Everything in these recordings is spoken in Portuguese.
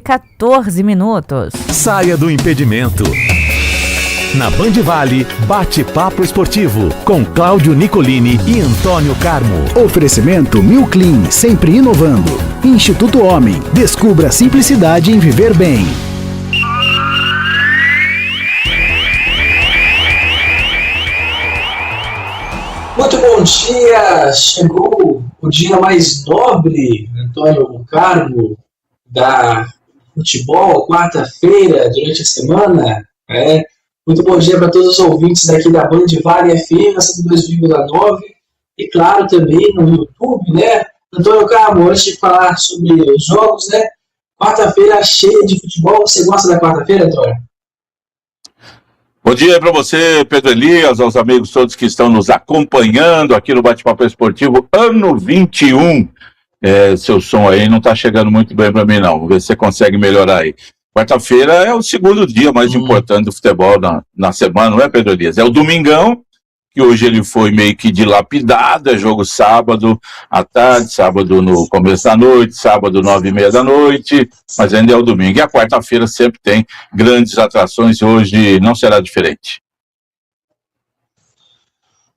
14 minutos. Saia do impedimento. Na Band Vale, bate-papo esportivo com Cláudio Nicolini e Antônio Carmo. Oferecimento Milclean, sempre inovando. Instituto Homem, descubra a simplicidade em viver bem. Muito bom dia, chegou o dia mais nobre, Antônio Carmo, da futebol, quarta-feira, durante a semana. Muito bom dia para todos os ouvintes daqui da Band Vale FM, 102,9, e claro, também no YouTube, né? Antônio Carmo, antes de falar sobre os jogos, né? Quarta-feira cheia de futebol, você gosta da quarta-feira, Antônio? Bom dia para você, Pedro Elias, aos amigos todos que estão nos acompanhando aqui no Bate-Papo Esportivo, ano 21. Seu som aí não está chegando muito bem para mim, não. Vamos ver se você consegue melhorar aí. Quarta-feira é o segundo dia mais importante do futebol na semana, não é, Pedro Elias? É o domingão, que hoje ele foi meio que dilapidado, é jogo sábado à tarde, sábado no começo da noite, sábado 9h30 da noite, mas ainda é o domingo. E a quarta-feira sempre tem grandes atrações e hoje não será diferente.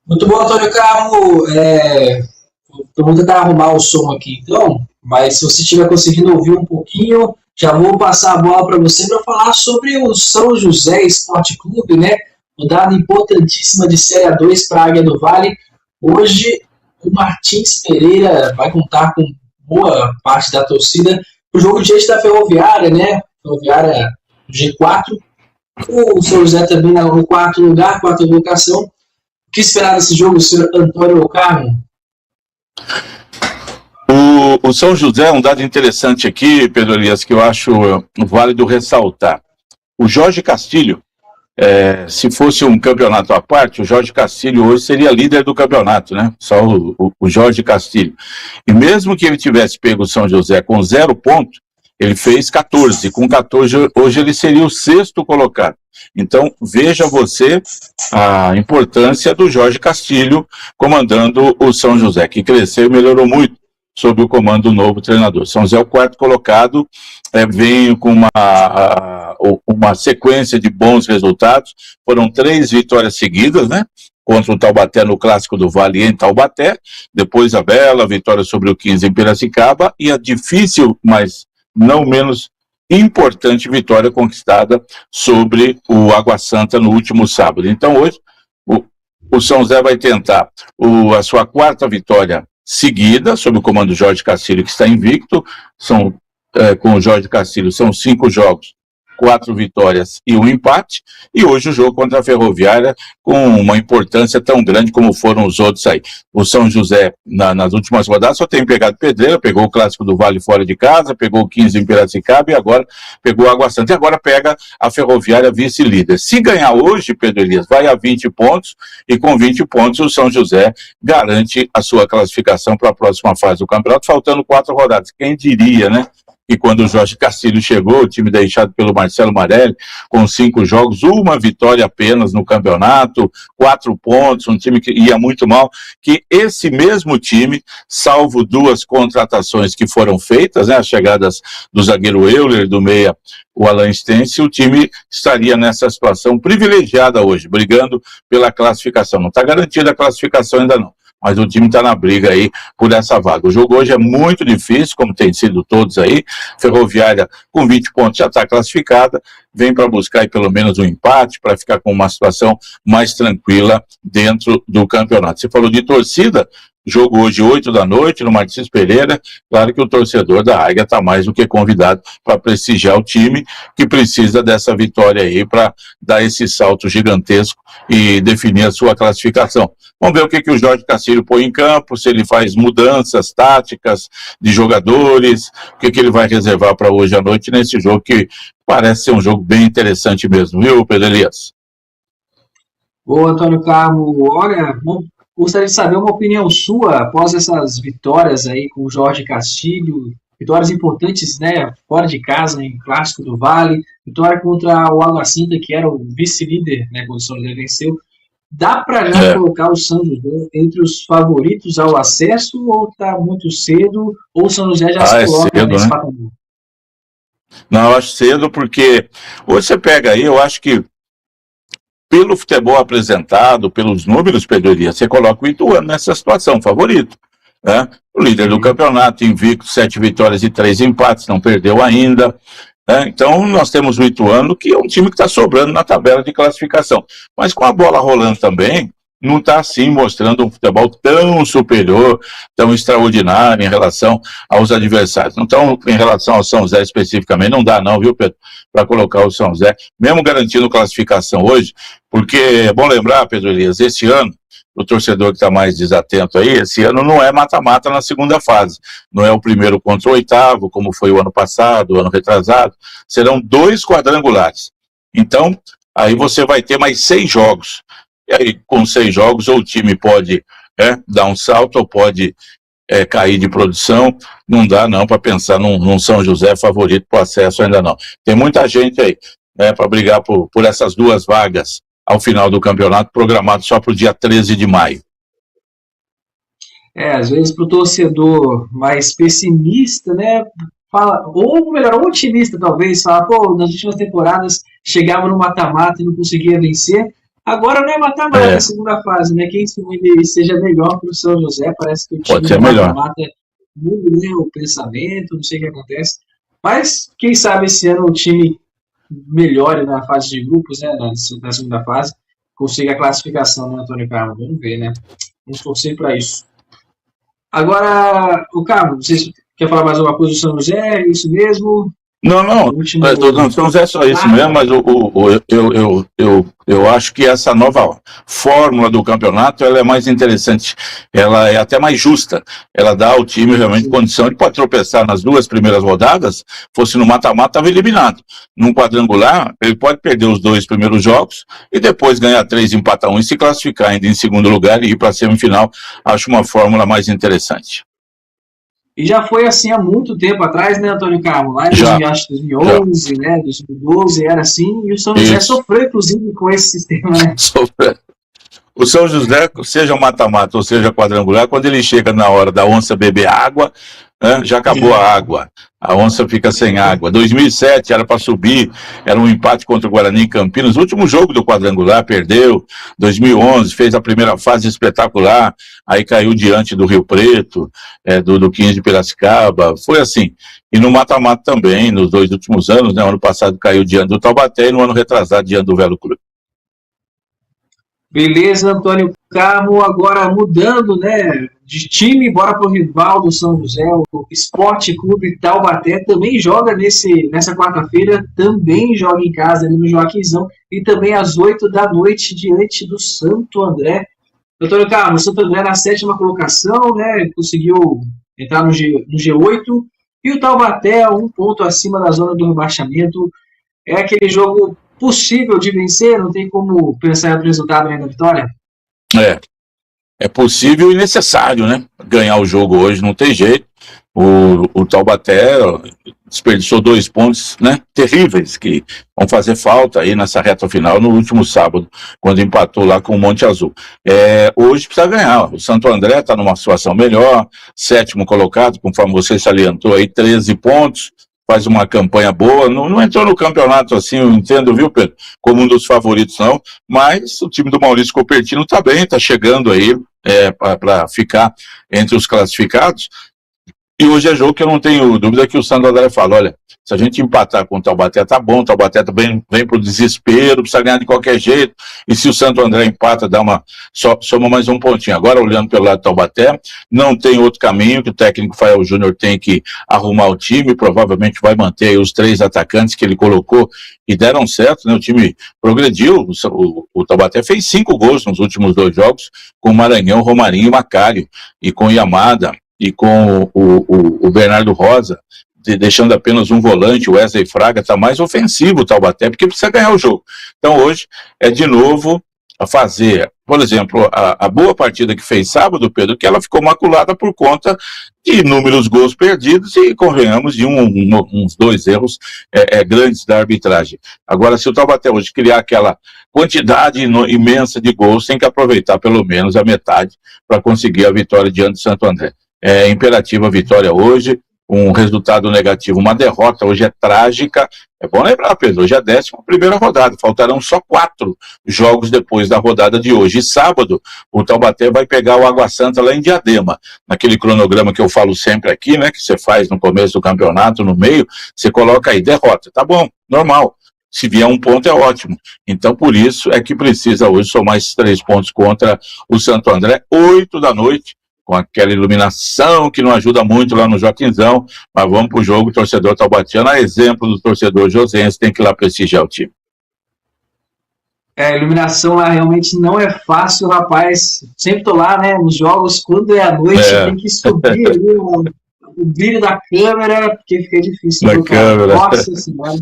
Muito bom, Antônio Carmo. Vou tentar arrumar o som aqui então, mas se você estiver conseguindo ouvir um pouquinho, já vou passar a bola para você para falar sobre o São José Esporte Clube, né? Rodada importantíssima de Série A2 para a Águia do Vale. Hoje, o Martins Pereira vai contar com boa parte da torcida. O jogo diante da Ferroviária, né? Ferroviária G4. O São José também no quarto lugar, quarta colocação. O que esperar desse jogo, senhor Antônio Carmo? O São José é um dado interessante aqui, Pedro Elias, que eu acho válido ressaltar. O Jorge Castilho, se fosse um campeonato à parte, o Jorge Castilho hoje seria líder do campeonato, né? Só o Jorge Castilho. E mesmo que ele tivesse pego o São José com 0 pontos, ele fez 14. Com 14, hoje ele seria o 6º colocado. Então, veja você a importância do Jorge Castilho comandando o São José, que cresceu e melhorou muito sob o comando do novo treinador. São José, o 4º colocado, vem com uma sequência de bons resultados. Foram 3 vitórias seguidas, né? Contra o Taubaté no Clássico do Vale em Taubaté, depois a bela vitória sobre o 15 em Piracicaba e a difícil, mas não menos importante vitória conquistada sobre o Água Santa no último sábado. Então hoje o São José vai tentar a sua 4ª vitória seguida, sob o comando do Jorge Castilho, que está invicto. Com o Jorge Castilho são 5 jogos, 4 vitórias e 1 empate, e hoje o jogo contra a Ferroviária com uma importância tão grande como foram os outros aí. O São José, nas últimas rodadas, só tem pegado pedreira, pegou o Clássico do Vale fora de casa, pegou o 15 em Piracicaba e agora pegou a Água Santa, e agora pega a Ferroviária vice-líder. Se ganhar hoje, Pedro Elias, vai a 20 pontos, e com 20 pontos o São José garante a sua classificação para a próxima fase do campeonato, faltando 4 rodadas. Quem diria, né? E quando o Jorge Castilho chegou, o time deixado pelo Marcelo Marelli, com 5 jogos, 1 vitória apenas no campeonato, 4 pontos, um time que ia muito mal, que esse mesmo time, salvo 2 contratações que foram feitas, né, as chegadas do zagueiro Euler, do meia, o Alan Stence, o time estaria nessa situação privilegiada hoje, brigando pela classificação. Não está garantida a classificação ainda não, mas o time está na briga aí por essa vaga. O jogo hoje é muito difícil, como tem sido todos aí. Ferroviária com 20 pontos já está classificada, vem para buscar aí pelo menos um empate, para ficar com uma situação mais tranquila dentro do campeonato. Você falou de torcida, jogo hoje 8 da noite no Martins Pereira. Claro que o torcedor da Águia está mais do que convidado para prestigiar o time, que precisa dessa vitória aí para dar esse salto gigantesco e definir a sua classificação. Vamos ver o que o Jorge Castilho põe em campo, se ele faz mudanças táticas de jogadores, o que ele vai reservar para hoje à noite nesse jogo, que parece ser um jogo bem interessante mesmo, viu, Pedro Elias? Boa, Antônio Carmo. Olha, gostaria de saber uma opinião sua após essas vitórias aí com o Jorge Castilho, vitórias importantes, né, fora de casa, em Clássico do Vale, vitória contra o Água Santa, que era o vice-líder, né, quando o São José venceu. Dá para já colocar o São José entre os favoritos ao acesso, ou está muito cedo, ou o São José já se coloca cedo, nesse né? patamar? Não, eu acho cedo porque hoje você pega aí, eu acho que pelo futebol apresentado, pelos números, Pedro Elias, você coloca o Ituano nessa situação, favorito, né? O líder do campeonato, invicto, 7 vitórias e 3 empates, não perdeu ainda, né? Então nós temos o Ituano, que é um time que está sobrando na tabela de classificação, mas com a bola rolando também, não está assim mostrando um futebol tão superior, tão extraordinário em relação aos adversários. Então, em relação ao São José especificamente, não dá não, viu, Pedro, para colocar o São José, mesmo garantindo classificação hoje, porque é bom lembrar, Pedro Elias, esse ano, o torcedor que está mais desatento aí, esse ano não é mata-mata na segunda fase, não é o primeiro contra o oitavo, como foi o ano passado, o ano retrasado, serão 2 quadrangulares. Então, aí você vai ter mais 6 jogos. E aí, com 6 jogos, ou o time pode dar um salto, ou pode cair de produção. Não dá não para pensar num São José favorito para o acesso, ainda não. Tem muita gente aí para brigar por essas 2 vagas ao final do campeonato, programado só para o dia 13 de maio. Às vezes para o torcedor mais pessimista, né, fala, ou melhor, otimista talvez, fala, pô, nas últimas temporadas chegava no mata-mata e não conseguia vencer. Agora não é mata-mata a segunda fase, né? Quem seja melhor para o São José, parece que o time do mata-mata muda, né, o pensamento, não sei o que acontece. Mas, quem sabe esse ano o time melhore na fase de grupos, né? Na segunda fase, consiga a classificação, né, Antônio Carlos? Vamos ver, né? Vamos torcer para isso. Agora, o Carlos, você quer falar mais alguma coisa do São José? É isso mesmo? Não, São José é só isso mesmo, mas eu acho que essa nova fórmula do campeonato, ela é mais interessante, ela é até mais justa, ela dá ao time realmente condição de pode tropeçar nas 2 primeiras rodadas, fosse no mata-mata, estava eliminado. Num quadrangular, ele pode perder os 2 primeiros jogos e depois ganhar 3, empatar 1 e se classificar ainda em segundo lugar e ir para a semifinal. Acho uma fórmula mais interessante. E já foi assim há muito tempo atrás, né, Antônio Carlos? Lá em 2011, né, 2012, era assim, e o São José sofreu, inclusive, com esse sistema, né? Sofreu. O São José, seja mata-mata ou seja quadrangular, quando ele chega na hora da onça beber água, já acabou a água, a onça fica sem água. 2007 era para subir, era um empate contra o Guarani em Campinas, o último jogo do quadrangular, perdeu. 2011 fez a primeira fase espetacular, aí caiu diante do Rio Preto, do 15 de Piracicaba, foi assim. E no mata-mata também, nos 2 últimos anos, né, ano passado caiu diante do Taubaté e no ano retrasado diante do Velo Clube. Beleza, Antônio Carmo, agora mudando, né, de time, bora pro rival do São José, o Esporte Clube Taubaté também joga nessa quarta-feira, também joga em casa ali no Joaquinzão, e também às 8 da noite diante do Santo André. Antônio Carmo, o Santo André na 7ª colocação, né, conseguiu entrar no G8, e o Taubaté 1 ponto acima da zona do rebaixamento. É aquele jogo possível de vencer, não tem como pensar em outro resultado além da vitória? É possível e necessário, né? Ganhar o jogo hoje, não tem jeito. O Taubaté desperdiçou 2 pontos, né, terríveis, que vão fazer falta aí nessa reta final no último sábado, quando empatou lá com o Monte Azul. Hoje precisa ganhar. O Santo André está numa situação melhor, 7º colocado, conforme você salientou aí, 13 pontos. Faz uma campanha boa, não entrou no campeonato assim, eu entendo, viu, Pedro, como um dos favoritos não, mas o time do Maurício Copertino está bem, está chegando aí para ficar entre os classificados, e hoje é jogo que eu não tenho dúvida que o Santo André fala, olha, se a gente empatar com o Taubaté tá bom, o Taubaté também vem pro desespero, precisa ganhar de qualquer jeito, e se o Santo André empata, soma mais 1 pontinho. Agora, olhando pelo lado do Taubaté, não tem outro caminho, que o técnico Fael Júnior tem que arrumar o time, provavelmente vai manter aí os 3 atacantes que ele colocou e deram certo, né? O time progrediu, o Taubaté fez 5 gols nos últimos 2 jogos, com Maranhão, Romarinho e Macário, e com Yamada, e com o Bernardo Rosa, deixando apenas um volante, o Wesley Fraga, está mais ofensivo o Taubaté, porque precisa ganhar o jogo. Então hoje é de novo a fazer, por exemplo, a boa partida que fez sábado, Pedro, que ela ficou maculada por conta de inúmeros gols perdidos e, convenhamos, de uns 2 erros grandes da arbitragem. Agora, se o Taubaté hoje criar aquela quantidade imensa de gols, tem que aproveitar pelo menos a metade para conseguir a vitória diante do Santo André. É imperativa a vitória hoje. um resultado negativo, uma derrota, hoje é trágica. É bom lembrar, Pedro, hoje é a 11ª rodada, faltarão só 4 jogos depois da rodada de hoje. E sábado, o Taubaté vai pegar o Água Santa lá em Diadema, naquele cronograma que eu falo sempre aqui, né, que você faz no começo do campeonato, no meio, você coloca aí, derrota, tá bom, normal. Se vier um ponto é ótimo. Então, por isso é que precisa hoje somar esses 3 pontos contra o Santo André, 8 da noite, com aquela iluminação que não ajuda muito lá no Joaquinzão, mas vamos pro jogo, o torcedor taubatiano, a exemplo do torcedor josense, tem que ir lá prestigiar o time. A iluminação lá realmente não é fácil, rapaz. Sempre tô lá, né, nos jogos, quando é à noite, tem que subir ali o brilho da câmera, porque fica difícil. Da câmera. Nossa senhora.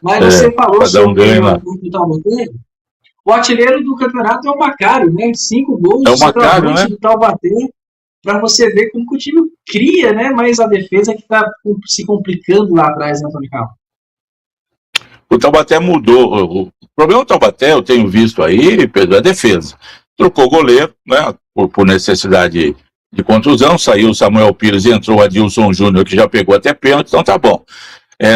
Mas você falou sobre o Taubaté. O artilheiro do campeonato é o Macário, né? 5 gols, é o Macário, né? do Taubaté, para você ver como que o time cria, né? Mas a defesa que está se complicando lá atrás, né, Antônio Carlos? O Taubaté mudou. O problema do Taubaté, eu tenho visto aí, Pedro, é a defesa. Trocou o goleiro, né? Por necessidade de contusão, saiu o Samuel Pires e entrou o Adilson Júnior, que já pegou até pênalti, então tá bom.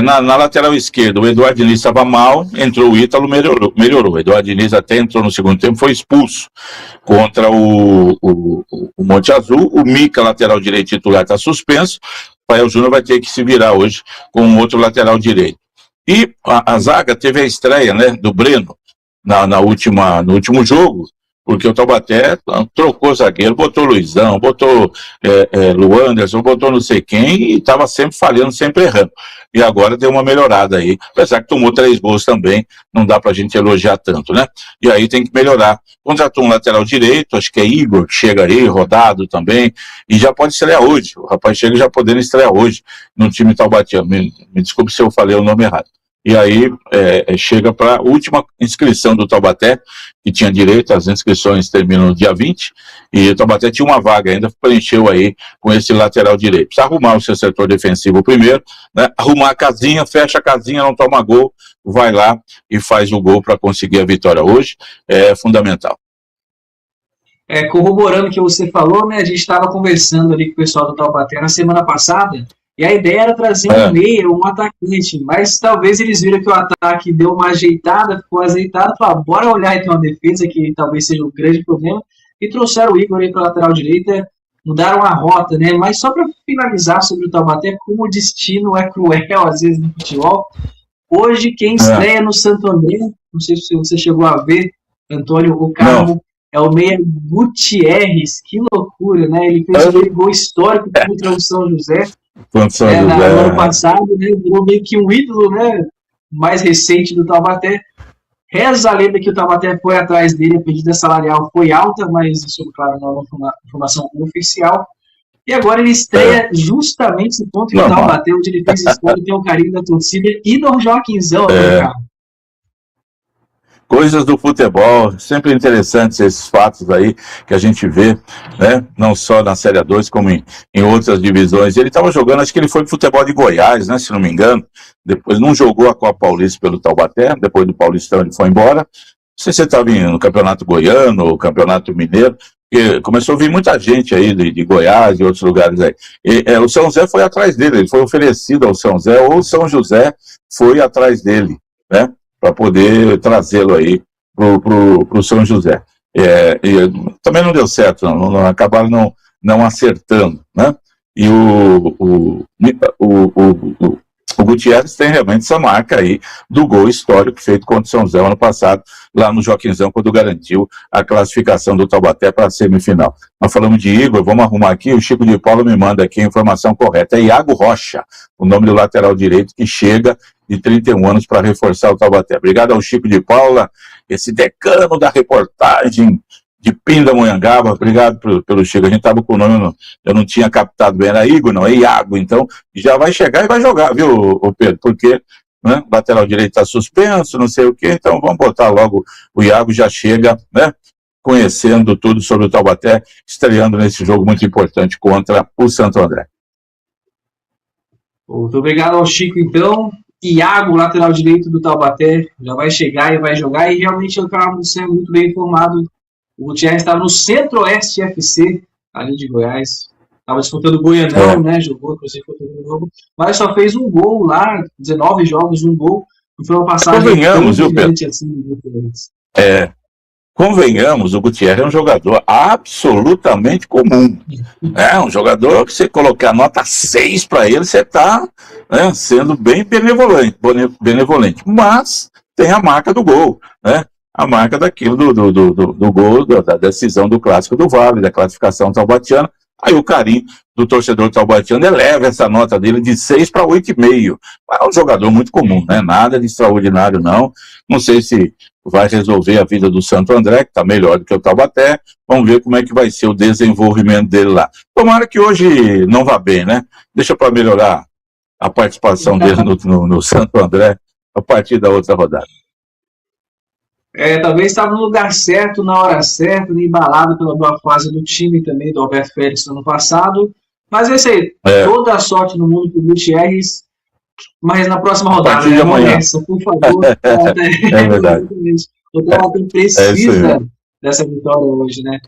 Na lateral esquerda, o Eduardo Diniz estava mal, entrou o Ítalo, melhorou. O Eduardo Diniz até entrou no segundo tempo, foi expulso contra o Monte Azul. O Mica, lateral direito titular, está suspenso. O Rafael Júnior vai ter que se virar hoje com um outro lateral direito. E a zaga teve a estreia, né, do Breno no último jogo, porque o Taubaté trocou zagueiro, botou Luizão, botou Luanderson, botou não sei quem, e estava sempre falhando, sempre errando. E agora deu uma melhorada aí, apesar que tomou 3 gols também, não dá pra gente elogiar tanto, né? E aí tem que melhorar. Contratou um lateral direito, acho que é Igor, que chega aí, rodado também, e já pode estrear hoje. O rapaz chega já podendo estrear hoje no time taubatiano. Me desculpe se eu falei o nome errado. E aí chega para a última inscrição do Taubaté, que tinha direito, as inscrições terminam no dia 20, e o Taubaté tinha uma vaga ainda, preencheu aí com esse lateral direito. Precisa arrumar o seu setor defensivo primeiro, né? Arrumar a casinha, fecha a casinha, não toma gol, vai lá e faz o gol para conseguir a vitória hoje, é fundamental. Corroborando o que você falou, né, a gente estava conversando ali com o pessoal do Taubaté na semana passada, e a ideia era trazer um meia, um atacante, mas talvez eles viram que o ataque deu uma ajeitada, ficou azeitado, falaram, bora olhar então a defesa, que talvez seja o grande problema, e trouxeram o Igor aí para a lateral direita, mudaram a rota, né? Mas só para finalizar sobre o Taubaté, como o destino é cruel às vezes no futebol, hoje quem estreia no Santo André, não sei se você chegou a ver, Antônio, o Carmo, é o meia Gutierrez, que loucura, né? Ele fez um gol histórico contra o São José, no ano passado, né? Virou meio que um ídolo, né? Mais recente do Taubaté. Reza a lenda que o Taubaté foi atrás dele, a pedida salarial foi alta, mas isso, claro, não é uma informação oficial. E agora ele estreia justamente esse ponto que o Taubaté, onde ele fez história, tem o carinho da torcida e do Joaquinzão, né, cara? Coisas do futebol, sempre interessantes esses fatos aí que a gente vê, né? Não só na Série A2, como em outras divisões. Ele estava jogando, acho que ele foi pro futebol de Goiás, né? Se não me engano. Depois não jogou a Copa Paulista pelo Taubaté, depois do Paulistão ele foi embora. Não sei se você estava no Campeonato Goiano ou Campeonato Mineiro, porque começou a vir muita gente aí de Goiás e outros lugares aí. O São José foi atrás dele, ele foi oferecido ao São José, ou o São José foi atrás dele, né? Para poder trazê-lo aí pro São José. Também não deu certo, acabaram não acertando, né? E o Gutierrez tem realmente essa marca aí do gol histórico feito contra o São José ano passado, lá no Joaquinzão, quando garantiu a classificação do Taubaté para a semifinal. Nós falamos de Igor, vamos arrumar aqui, o Chico de Paula me manda aqui a informação correta. É Iago Rocha, o nome do lateral direito, que chega de 31 anos para reforçar o Taubaté. Obrigado ao Chico de Paula, esse decano da reportagem de Pindamonhangaba. Obrigado pelo Chico. A gente estava com o nome, eu não tinha captado bem, era Igor, não, é Iago. Então, já vai chegar e vai jogar, viu, Pedro? Porque, né, o lateral direito está suspenso, não sei o quê, então vamos botar logo o Iago, já chega, né, conhecendo tudo sobre o Taubaté, estreando nesse jogo muito importante contra o Santo André. Muito obrigado ao Chico, então. Iago, lateral direito do Taubaté, já vai chegar e vai jogar, e realmente eu estava sendo muito bem informado. O Gutierrez estava no Centro-Oeste FC, ali de Goiás. Estava disputando o Goianão, né? Jogou, inclusive, contra o Novo, mas só fez um gol lá, 19 jogos, um gol. Não foi uma passagem Convenhamos, viu, Pedro? assim. Convenhamos, o Gutierrez é um jogador absolutamente comum. É um jogador que você colocar nota 6 para ele, você está, né, sendo bem benevolente. Mas tem a marca do gol, né? A marca daquilo do gol, da decisão do Clássico do Vale, da classificação taubatiana. Aí o carinho do torcedor taubatiano eleva essa nota dele de 6 para 8,5. É um jogador muito comum, né? Nada de extraordinário, não. Não sei se vai resolver a vida do Santo André, que está melhor do que o Taubaté. Vamos ver como é que vai ser o desenvolvimento dele lá. Tomara que hoje não vá bem, né? Deixa para melhorar a participação dele no Santo André a partir da outra rodada. Talvez estava no lugar certo, na hora certa, embalado pela boa fase do time também, do Alberto Félix no ano passado. Mas é isso aí. Toda a sorte no mundo para o Gutierrez, mas na próxima rodada, né? Não nessa, por favor. É verdade. O Taubaté precisa dessa vitória hoje, né?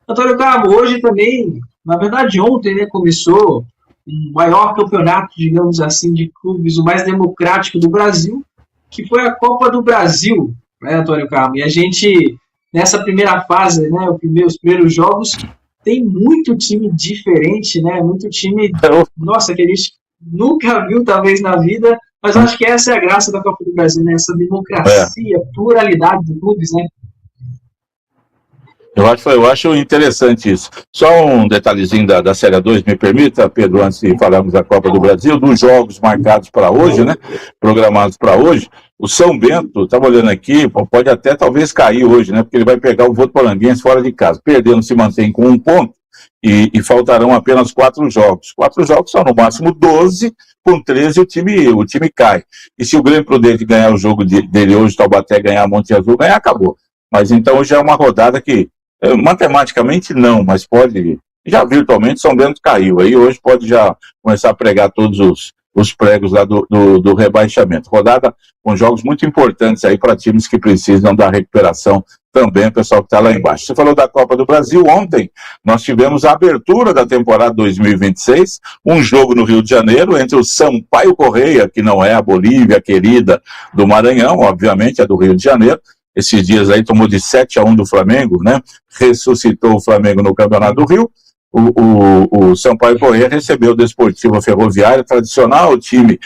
Antônio Carmo, hoje também, na verdade ontem, né, começou o maior campeonato, digamos assim, de clubes, o mais democrático do Brasil, que foi a Copa do Brasil, né, Antônio Carmo? E a gente, nessa primeira fase, né, os primeiros jogos, tem muito time diferente, né? Muito time, nossa, que a gente nunca viu, talvez, na vida, mas eu acho que essa é a graça da Copa do Brasil, né? Essa democracia, pluralidade de clubes, né? Eu acho interessante isso. Só um detalhezinho da Série 2, me permita, Pedro, antes de falarmos da Copa do Brasil, dos jogos marcados para hoje, né? Programados para hoje. O São Bento, estava olhando aqui, pode até talvez cair hoje, né? Porque ele vai pegar o Votuporanguense fora de casa. Perdendo, se mantém com 1 ponto e faltarão apenas 4 jogos. 4 jogos são no máximo 12, com 13 o time cai. E se o Grêmio Prudente ganhar o jogo dele hoje, Taubaté ganhar, Monte Azul ganhar, acabou. Mas então hoje é uma rodada que matematicamente não, mas pode, já virtualmente São Bento caiu, aí hoje pode já começar a pregar todos os pregos lá do rebaixamento. Rodada com jogos muito importantes aí para times que precisam da recuperação também, o pessoal que está lá embaixo. Você falou da Copa do Brasil, ontem nós tivemos a abertura da temporada 2026, um jogo no Rio de Janeiro entre o Sampaio Correia, que não é a Bolívia querida do Maranhão, obviamente é do Rio de Janeiro. Esses dias aí tomou de 7-1 do Flamengo, né? Ressuscitou o Flamengo no Campeonato do Rio. O Sampaio Corrêa recebeu o Desportivo Ferroviário, tradicional time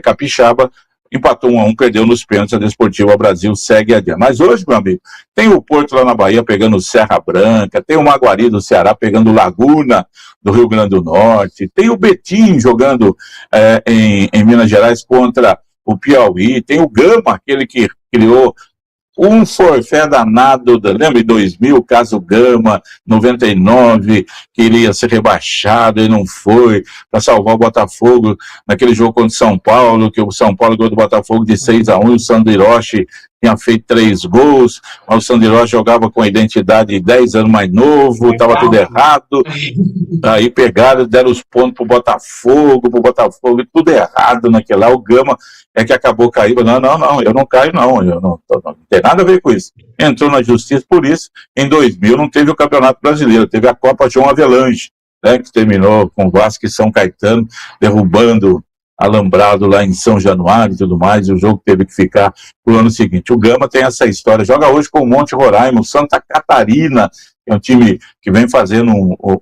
capixaba, empatou 1-1, perdeu nos pênaltis, a Desportiva Brasil segue adiante. Mas hoje, meu amigo, tem o Porto lá na Bahia pegando o Serra Branca, tem o Maguari do Ceará pegando o Laguna do Rio Grande do Norte, tem o Betim jogando em Minas Gerais contra o Piauí, tem o Gama, aquele que criou um forfé danado, lembra em 2000, caso Gama, 99, queria ser rebaixado e não foi, para salvar o Botafogo, naquele jogo contra o São Paulo, que o São Paulo ganhou do Botafogo de 6-1, e o Sandro Hiroshi tinha feito 3 gols, mas o Sandro Hiroshi jogava com a identidade de 10 anos mais novo, estava tudo errado, aí pegaram, deram os pontos pro Botafogo, tudo errado naquele lá, o Gama é que acabou caindo, não, eu não caio não, não tem nada a ver com isso. Entrou na justiça por isso, em 2000 não teve o Campeonato Brasileiro, teve a Copa João Avelange, né, que terminou com o Vasco e São Caetano, derrubando alambrado lá em São Januário e tudo mais, e o jogo teve que ficar pro ano seguinte. O Gama tem essa história, joga hoje com o Monte Roraima, o Santa Catarina, é um time que vem fazendo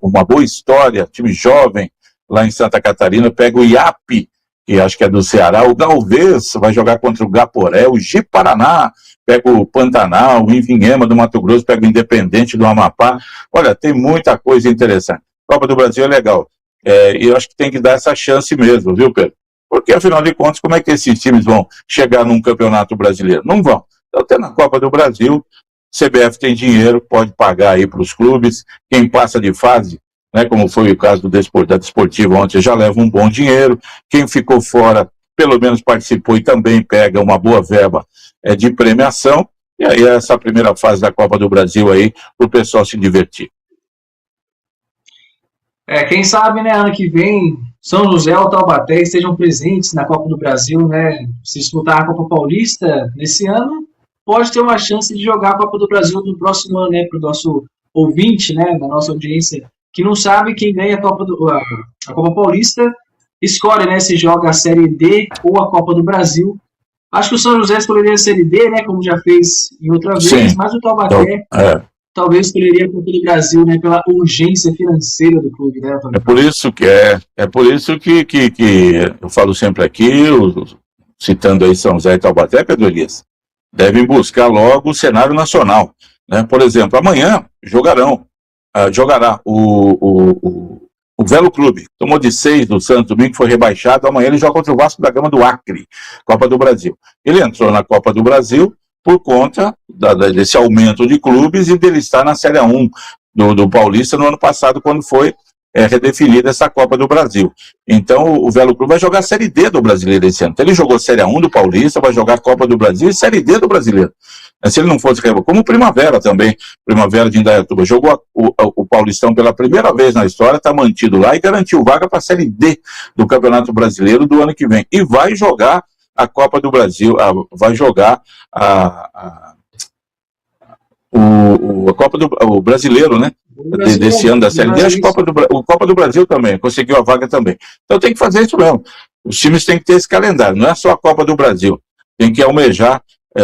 uma boa história, time jovem lá em Santa Catarina, pega o IAP, que acho que é do Ceará, o Galvez vai jogar contra o Gaporé, o Ji-Paraná pega o Pantanal, o Ivinhema do Mato Grosso pega o Independente do Amapá. Olha, tem muita coisa interessante. Copa do Brasil é legal, e eu acho que tem que dar essa chance mesmo, viu, Pedro? Porque, afinal de contas, como é que esses times vão chegar num campeonato brasileiro? Não vão. Então, até na Copa do Brasil, CBF tem dinheiro, pode pagar aí para os clubes, quem passa de fase, né, como foi o caso da Desportiva ontem, já leva um bom dinheiro, quem ficou fora, pelo menos participou e também pega uma boa verba de premiação, e aí essa primeira fase da Copa do Brasil aí, para o pessoal se divertir. Quem sabe, né, ano que vem, São José ou Taubaté estejam presentes na Copa do Brasil, né, se disputar a Copa Paulista nesse ano, pode ter uma chance de jogar a Copa do Brasil no próximo ano, né, para o nosso ouvinte, né, da nossa audiência, que não sabe quem ganha a Copa Paulista, escolhe, né, se joga a Série D ou a Copa do Brasil. Acho que o São José escolheria a Série D, né, como já fez em outra vez, mas o Taubaté talvez escolheria a Copa do Brasil, né, pela urgência financeira do clube, né, Antônio? É por isso que eu falo sempre aqui, citando aí São José e Taubaté, Pedro Elias, devem buscar logo o cenário nacional, né? Por exemplo, amanhã jogará o Velo Clube, tomou de 6 do Santo Domingo, foi rebaixado, amanhã ele joga contra o Vasco da Gama do Acre, Copa do Brasil. Ele entrou na Copa do Brasil por conta desse aumento de clubes e dele estar na Série 1 do Paulista no ano passado, quando foi redefinida essa Copa do Brasil. Então o Velo Clube vai jogar a Série D do Brasileiro esse ano. Então ele jogou Série 1 do Paulista, vai jogar a Copa do Brasil e Série D do Brasileiro. Se ele não fosse como o Primavera também, Primavera de Indaiatuba, jogou o Paulistão pela primeira vez na história, está mantido lá e garantiu vaga para a Série D do Campeonato Brasileiro do ano que vem. E vai jogar a Copa do Brasil, vai jogar o Copa do Brasileiro, né? Desse ano da Série D, acho que o Copa do Brasil também, conseguiu a vaga também. Então tem que fazer isso mesmo. Os times têm que ter esse calendário, não é só a Copa do Brasil. Tem que almejar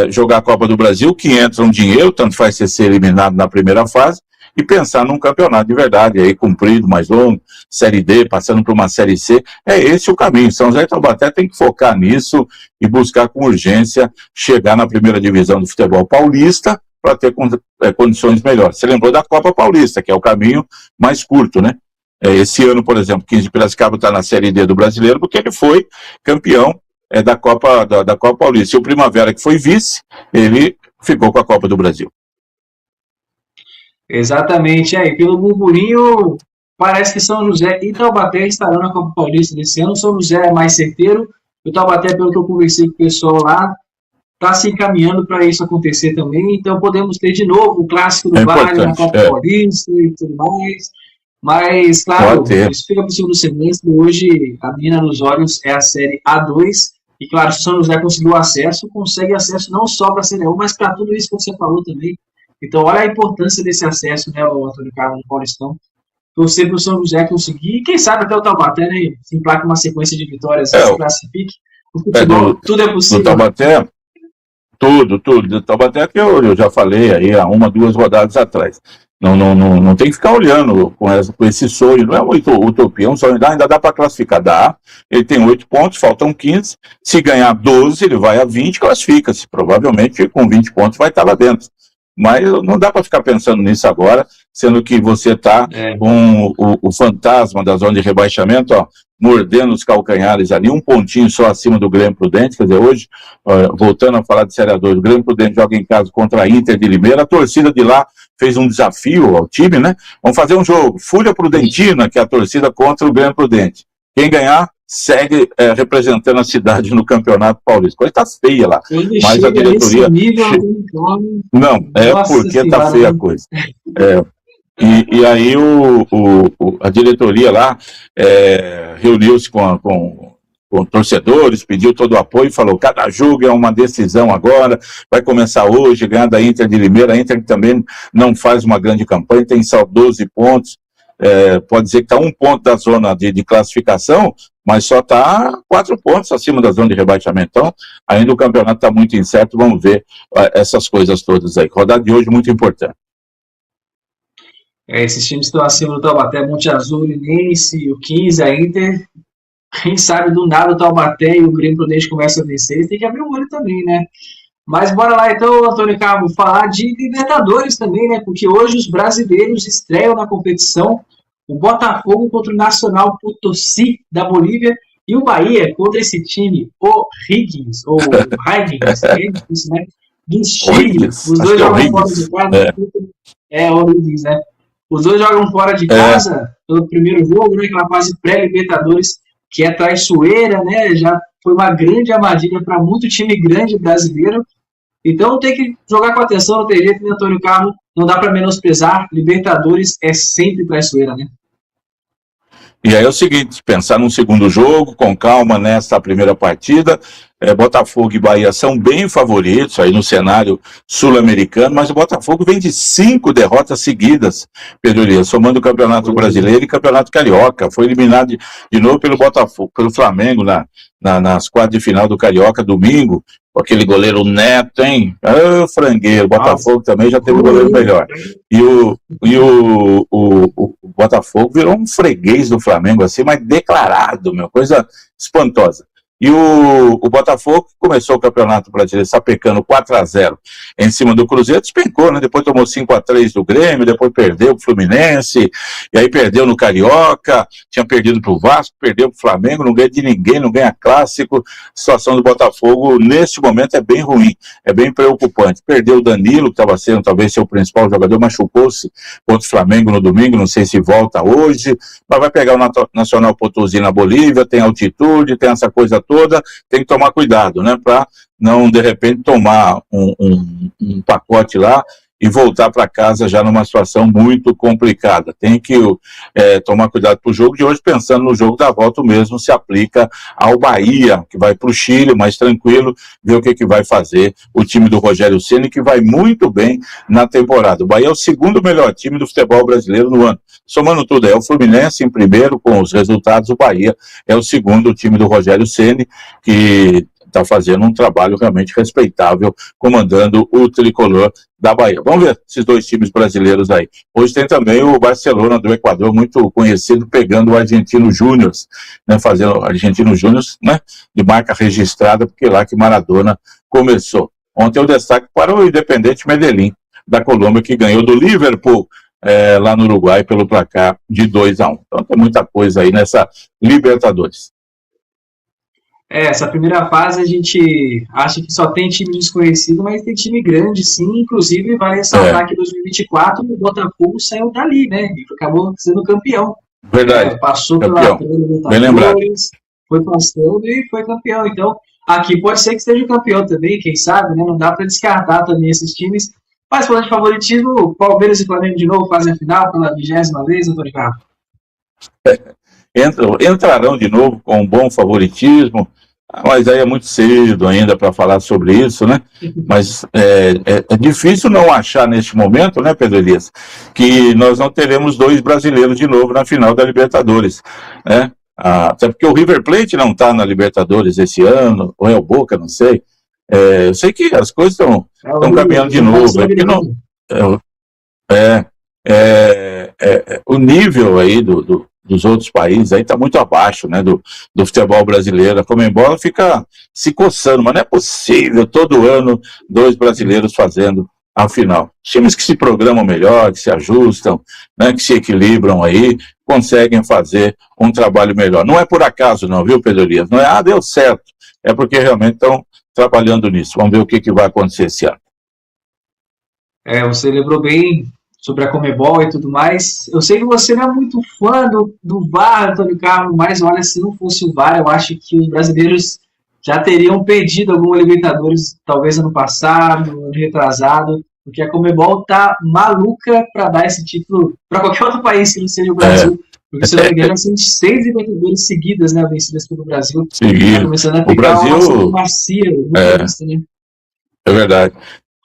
jogar a Copa do Brasil, que entra um dinheiro, tanto faz ser eliminado na primeira fase, e pensar num campeonato de verdade, aí comprido, mais longo, Série D, passando por uma Série C. É esse o caminho. São José e Taubaté tem que focar nisso e buscar com urgência chegar na primeira divisão do futebol paulista para ter condições melhores. Você lembrou da Copa Paulista, que é o caminho mais curto, né? Esse ano, por exemplo, 15 de Piracicaba está na Série D do Brasileiro, porque ele foi campeão da Copa Paulista. E o Primavera, que foi vice, ele ficou com a Copa do Brasil. Exatamente, pelo burburinho, parece que São José e Taubaté estarão na Copa Paulista desse ano. São José é mais certeiro, o Taubaté, pelo que eu conversei com o pessoal lá, está se encaminhando para isso acontecer também. Então podemos ter de novo o clássico do Vale na Copa Paulista e tudo mais. Mas, claro, isso fica para o segundo semestre. Hoje, a menina nos olhos é a Série A2. E, claro, se o São José conseguiu acesso, consegue acesso não só para a Série 1, mas para tudo isso que você falou também. Então, olha a importância desse acesso, né, o Antônio Carlos do Paulistão. Torcer para o São José conseguir, e quem sabe até o Taubaté, né, se emplaca uma sequência de vitórias, se classifique. O futebol, tudo é possível. Do Taubaté, tudo. Do Taubaté, que eu já falei aí há 2 rodadas atrás. Não tem que ficar olhando com esse sonho, não é uma utopia, um sonho, ainda dá para classificar, dá. Ele tem 8 pontos, faltam 15, se ganhar 12, ele vai a 20, classifica-se, provavelmente com 20 pontos vai estar lá dentro. Mas não dá para ficar pensando nisso agora, sendo que você está com o fantasma da zona de rebaixamento, mordendo os calcanhares ali, um pontinho só acima do Grêmio Prudente. Quer dizer, hoje, voltando a falar de Série A2, o Grêmio Prudente joga em casa contra a Inter de Limeira, a torcida de lá fez um desafio ao time, né? Vamos fazer um jogo, Fúria Prudentina, que é a torcida contra o Grêmio Prudente. Quem ganhar, segue representando a cidade no Campeonato Paulista. Coisa tá feia lá, mas a diretoria... Não, porque está feia a coisa. E aí a diretoria lá reuniu-se com torcedores, pediu todo o apoio e falou, cada jogo é uma decisão agora, vai começar hoje, ganhar da Inter de Limeira. A Inter que também não faz uma grande campanha, tem só 12 pontos, pode dizer que está 1 ponto da zona de classificação, mas só está 4 pontos acima da zona de rebaixamento. Então, ainda o campeonato está muito incerto, vamos ver essas coisas todas aí. Rodada de hoje muito importante. Esses times estão acima do Taubaté, Monte Azul, Linense, o 15, a Inter. Quem sabe do nada o Taubaté e o Grêmio Prudente começam a vencer, tem que abrir o olho também, né? Mas bora lá então, Antônio Carlos, falar de Libertadores também, né? Porque hoje os brasileiros estreiam na competição, o Botafogo contra o Nacional Potosí da Bolívia e o Bahia contra esse time, o Higgins, ou Higgins, né? Do Chile. Os dois jogam fora de casa. O Higgins, né? Os dois jogam fora de casa pelo primeiro jogo, né? Aquela fase pré-Libertadores, que é traiçoeira, né? Já foi uma grande armadilha para muito time grande brasileiro. Então tem que jogar com atenção, não tem jeito, né, Antônio Carlos? Não dá para menosprezar. Libertadores é sempre traiçoeira, né? E aí é o seguinte, pensar num segundo jogo, com calma nessa primeira partida, Botafogo e Bahia são bem favoritos aí no cenário sul-americano, mas o Botafogo vem de 5 derrotas seguidas, Pedro Elias, somando o Campeonato Brasileiro e Campeonato Carioca. Foi eliminado de novo pelo Botafogo, pelo Flamengo nas quartas de final do Carioca, domingo, com aquele goleiro Neto, hein? Frangueiro. O Botafogo também já teve um goleiro melhor. E o Botafogo virou um freguês do Flamengo, assim, mas declarado, coisa espantosa. E o Botafogo começou o Campeonato Brasileiro sapecando 4-0 em cima do Cruzeiro, despencou, né? Depois tomou 5-3 do Grêmio, depois perdeu pro Fluminense, e aí perdeu no Carioca, tinha perdido pro Vasco, perdeu pro Flamengo, não ganha de ninguém, não ganha clássico. A situação do Botafogo, nesse momento, é bem ruim, é bem preocupante. Perdeu o Danilo, que estava sendo talvez seu principal jogador, machucou-se contra o Flamengo no domingo, não sei se volta hoje, mas vai pegar o Nacional Potosí na Bolívia, tem altitude, tem essa coisa toda, tem que tomar cuidado, né, para não, de repente, tomar um pacote lá e voltar para casa já numa situação muito complicada. Tem que tomar cuidado para o jogo de hoje, pensando no jogo da volta, o mesmo se aplica ao Bahia, que vai para o Chile, mais tranquilo, ver o que vai fazer o time do Rogério Ceni, que vai muito bem na temporada. O Bahia é o segundo melhor time do futebol brasileiro no ano. Somando tudo, é o Fluminense em primeiro, com os resultados, o Bahia é o segundo time do Rogério Ceni, que está fazendo um trabalho realmente respeitável, comandando o tricolor da Bahia. Vamos ver esses dois times brasileiros aí. Hoje tem também o Barcelona do Equador, muito conhecido, pegando o Argentino Júnior, né, fazendo o Argentino Júnior, né, de marca registrada, porque lá que Maradona começou. Ontem o destaque para o Independente Medellín, da Colômbia, que ganhou do Liverpool, lá no Uruguai, pelo placar de 2-1. Então tem muita coisa aí nessa Libertadores. Essa primeira fase a gente acha que só tem time desconhecido, mas tem time grande, sim. Inclusive, vale ressaltar que em 2024 o Botafogo saiu dali, né? E acabou sendo campeão. Verdade. Passou campeão. Pela Libertadores, foi passando e foi campeão. Então, aqui pode ser que esteja campeão também, quem sabe, né? Não dá para descartar também esses times. Mas falando de favoritismo, Palmeiras e Flamengo de novo fazem a final pela 20ª vez, Antônio Carlos. Entrarão de novo com um bom favoritismo, mas aí é muito cedo ainda para falar sobre isso, né? Mas é difícil não achar neste momento, né, Pedro Elias, que nós não teremos 2 brasileiros de novo na final da Libertadores, né? Até porque o River Plate não está na Libertadores esse ano, ou é o Boca, não sei. Eu sei que as coisas estão caminhando de novo, o nível aí dos outros países aí está muito abaixo, né, do futebol brasileiro. A Conmebol fica se coçando, mas não é possível todo ano 2 brasileiros fazendo a final. Times que se programam melhor, que se ajustam, né, que se equilibram aí, conseguem fazer um trabalho melhor. Não é por acaso não, viu, Pedro Elias? Não é, deu certo. É porque realmente estão trabalhando nisso. Vamos ver o que vai acontecer esse ano. Você lembrou bem sobre a Conmebol e tudo mais. Eu sei que você não é muito fã do VAR, Antônio Carlos, mas olha, se não fosse o VAR, eu acho que os brasileiros já teriam pedido alguma Libertadores, talvez ano passado, ano retrasado, porque a Conmebol tá maluca para dar esse título para qualquer outro país que não seja o Brasil. Porque, se não me engano, são 6 Libertadores seguidas, né, vencidas pelo Brasil. Tá começando a pegar uma ação macia. Né? É verdade.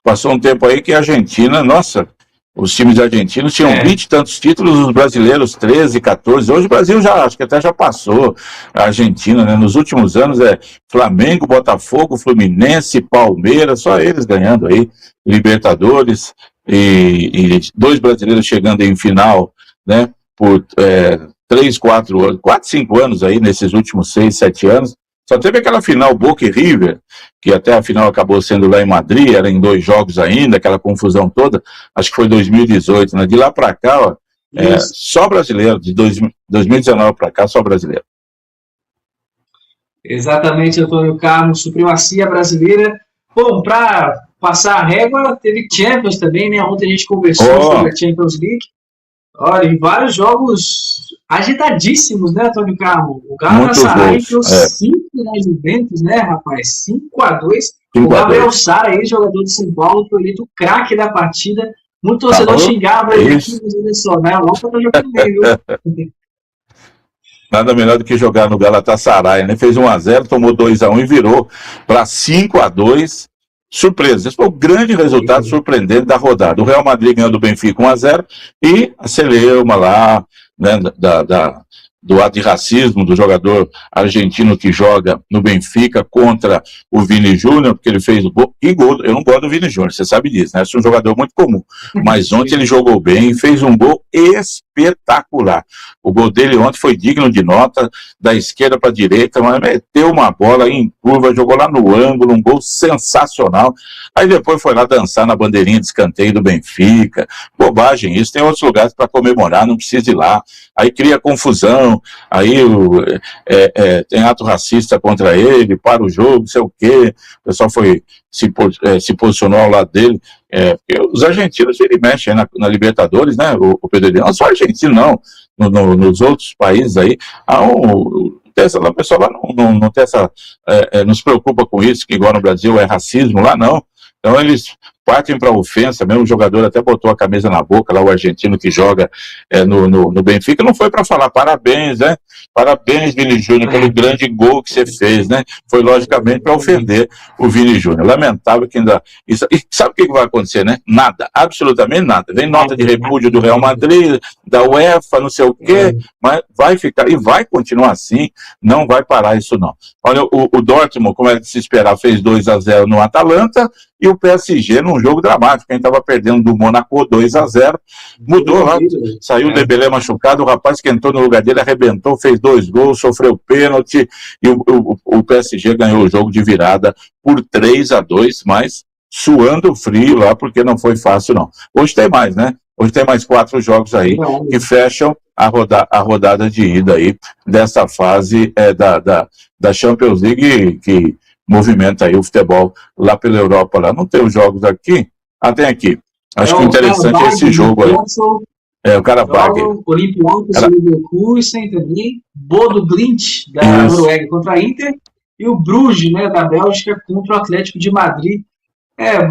Passou um tempo aí que a Argentina, nossa, os times argentinos tinham 20 e tantos títulos, os brasileiros 13, 14. Hoje o Brasil acho que até já passou a Argentina, né? Nos últimos anos Flamengo, Botafogo, Fluminense, Palmeiras, só eles ganhando aí Libertadores e 2 brasileiros chegando em final, né? Por 3, 4, 5 anos aí, nesses últimos 6, 7 anos. Só teve aquela final Boca e River, que até a final acabou sendo lá em Madrid, era em 2 jogos ainda, aquela confusão toda, acho que foi 2018, né? De lá para cá, só brasileiro, de 2019 para cá, só brasileiro. Exatamente, Antônio Carlos, supremacia brasileira. Bom, para passar a régua, teve Champions também, né? Ontem a gente conversou sobre a Champions League. Olha, em vários jogos agitadíssimos, né, Antônio Carlos? O Galatasaray deu 5 na Juventus, né, rapaz? 5-2. O Gabriel Sara, aí, jogador de São Paulo, foi eleito o craque da partida. Muito torcedor xingava ele aqui, mas olha só, né? O Lopes tá jogando bem, viu? Nada melhor do que jogar no Galatasaray, né? Fez 1-0, tomou 2-1 e virou para 5-2. Surpresa. Esse foi o grande resultado surpreendente da rodada. O Real Madrid ganhou do Benfica 1-0 e a celeuma lá, né, do ato de racismo do jogador argentino que joga no Benfica contra o Vini Júnior, porque ele fez o gol. E gol, eu não gosto do Vini Júnior, você sabe disso, né? É um jogador muito comum. Mas ontem ele jogou bem e fez um gol espetacular. O gol dele ontem foi digno de nota, da esquerda para a direita, mas meteu uma bola em curva, jogou lá no ângulo, um gol sensacional. Aí depois foi lá dançar na bandeirinha de escanteio do Benfica. Bobagem isso, tem outros lugares para comemorar, não precisa ir lá. Aí cria confusão, aí tem ato racista contra ele, para o jogo, não sei o quê. O pessoal se posicionou ao lado dele. Porque os argentinos, ele mexe aí na Libertadores, né, o Pedro, não só argentino, não, nos outros países aí, o pessoal lá não tem essa, não se preocupa com isso, que igual no Brasil é racismo, lá não. Então eles partem para ofensa, mesmo o jogador até botou a camisa na boca, lá o argentino que joga no Benfica, não foi para falar parabéns, né? Parabéns, Vini Júnior, pelo grande gol que você fez, né? Foi logicamente para ofender o Vini Júnior. Lamentável que ainda... E sabe o que vai acontecer, né? Nada, absolutamente nada. Vem nota de repúdio do Real Madrid, da UEFA, não sei o quê, mas vai ficar, e vai continuar assim, não vai parar isso não. Olha, o Dortmund, como é que se esperar, fez 2-0 no Atalanta, e o PSG num jogo dramático, quem estava perdendo do Monaco 2-0, mudou lá, saiu o Dembélé machucado, o rapaz que entrou no lugar dele arrebentou, fez 2 gols, sofreu pênalti, e o PSG ganhou o jogo de virada por 3-2, mas suando frio lá, porque não foi fácil não. Hoje tem mais, né? Hoje tem mais 4 jogos aí, que fecham a rodada de ida aí, dessa fase da Champions League, que movimenta aí o futebol lá pela Europa. Lá não tem os jogos aqui? Tem aqui. Acho que o interessante é esse jogo aí. O Karabakh. Olympiacos e Leverkusen também. Bodo Glimt, da Noruega contra a Inter. E o Bruges, né, da Bélgica, contra o Atlético de Madrid.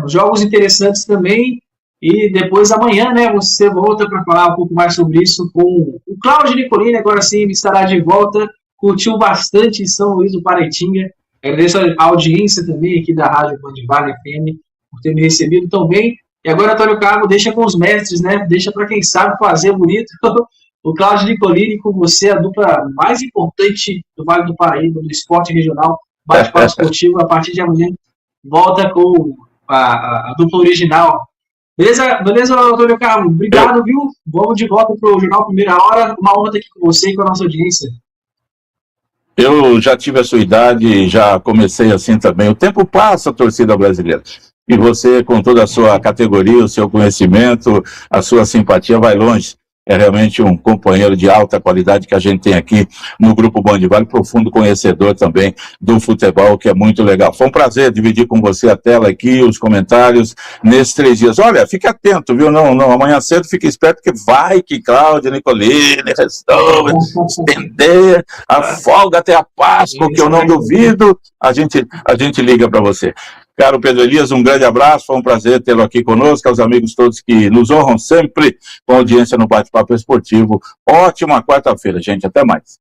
Jogos interessantes também. E depois amanhã, né, você volta para falar um pouco mais sobre isso com o Cláudio Nicolini. Agora sim, ele estará de volta. Curtiu bastante em São Luís do Paraitinga. Agradeço a audiência também aqui da Rádio Bandivale FM por ter me recebido tão bem. E agora, Antônio Carmo, deixa com os mestres, né? Deixa para quem sabe fazer bonito. O Cláudio Nicolini, com você, a dupla mais importante do Vale do Paraíba, do esporte regional, bate-papo esportivo. A partir de amanhã, volta com a dupla original. Beleza, Antônio Carmo? Obrigado, viu? Vamos de volta para o Jornal Primeira Hora. Uma honra estar aqui com você e com a nossa audiência. Eu já tive a sua idade e já comecei assim também. O tempo passa, torcida brasileira. E você, com toda a sua categoria, o seu conhecimento, a sua simpatia, vai longe. É realmente um companheiro de alta qualidade que a gente tem aqui no Grupo Bandivale, profundo conhecedor também do futebol, que é muito legal. Foi um prazer dividir com você a tela aqui, os comentários, nesses 3 dias. Olha, fique atento, viu? Não, amanhã cedo fique esperto, porque vai que Cláudio Nicolini resolve estender a folga até a Páscoa, que eu não duvido, a gente liga para você. Caro Pedro Elias, um grande abraço, foi um prazer tê-lo aqui conosco, aos amigos todos que nos honram sempre com audiência no Bate-Papo Esportivo. Ótima quarta-feira, gente, até mais.